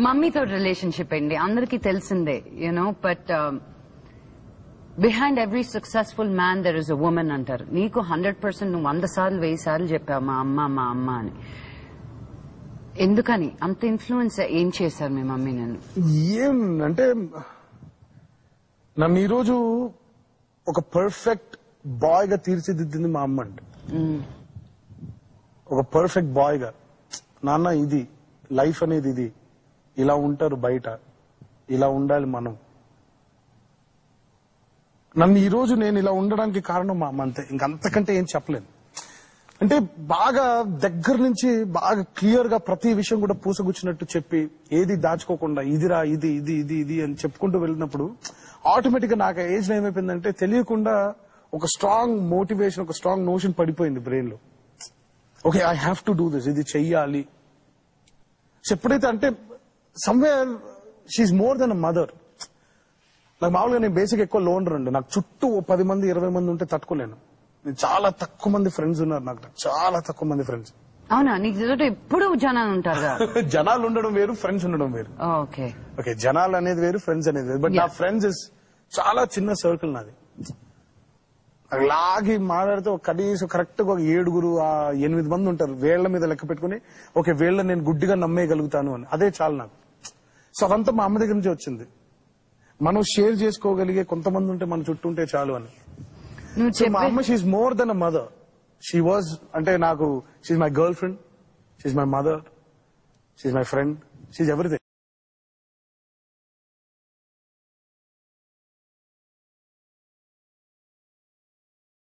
మమ్మీతో రిలేషన్షిప్ అండి అందరికీ తెలిసిందే you know but behind every successful man there is a women అంటారు. నీకు 100% నువ్వు 100 సార్లు 1000 సార్లు చెప్పావు మా అమ్మ అని. ఎందుకని అంత ఇన్ఫ్లుయెన్స్ ఏం చేశారు మీ మమ్మీ నన్ను? ఏం అంటే నన్ను ఈరోజు ఒక పర్ఫెక్ట్ బాయ్ గా తీర్చిదిద్దింది మా అమ్మ. అంటే ఒక పర్ఫెక్ట్ బాయ్ గా, నాన్న ఇది లైఫ్ అనేది, ఇది ఇలా ఉంటారు బయట, ఇలా ఉండాలి మనం. నన్ను ఈ రోజు నేను ఇలా ఉండడానికి కారణం మా అమ్మ, అంతే. ఇంకంతకంటే ఏం చెప్పలేను. అంటే బాగా దగ్గర నుంచి బాగా క్లియర్ గా ప్రతి విషయం కూడా పూసగుచ్చినట్టు చెప్పి, ఏది దాచుకోకుండా ఇదిరా ఇది ఇది ఇది ఇది అని చెప్పుకుంటూ వెళ్ళినప్పుడు ఆటోమేటిక్ గా నాకు ఏజ్ ఏమైపోయిందంటే తెలియకుండా ఒక స్ట్రాంగ్ మోటివేషన్, ఒక స్ట్రాంగ్ నోషన్ పడిపోయింది బ్రెయిన్ లో. Okay, I have to do this, ఇది చెయ్యాలి. ఎప్పుడైతే అంటే somewhere she's more than a mother. నాకు మామూలుగా నేను బేసిక్ ఎక్కువ లోనర్ అండి. నాకు చుట్టూ 10 మంది 20 మంది ఉంటే తట్టుకోలేను. చాలా తక్కువ మంది ఫ్రెండ్స్ ఉన్నారు నాకు, చాలా తక్కువ మంది ఫ్రెండ్స్. అవునా? నీకు ఎప్పుడు జనాలు ఉంటారు? జనాలు ఉండడం వేరు, ఫ్రెండ్స్ ఉండడం వేరు. ఓకే ఓకే, జనాలు అనేది వేరు, ఫ్రెండ్స్ అనేది వేరు. బట్ నా ఫ్రెండ్స్ ఇస్ చాలా చిన్న సర్కిల్ నాది. లాగి మాట్లాడితే కనీసం కరెక్ట్ గా 7-8 మంది ఉంటారు. వేళ్ల మీద లెక్క పెట్టుకుని ఓకే వీళ్ళని నేను గుడ్డిగా నమ్మేయగలుగుతాను అని, అదే చాలు నాకు. సో అదంతా మా అమ్మ దగ్గర నుంచి వచ్చింది. మనం షేర్ చేసుకోగలిగే కొంతమంది ఉంటే మన చుట్టూ ఉంటే చాలు అని. మా అమ్మ she's more than a mother. She was అంటే నాకు she's my girlfriend, she's my mother, she's my friend, she's everything.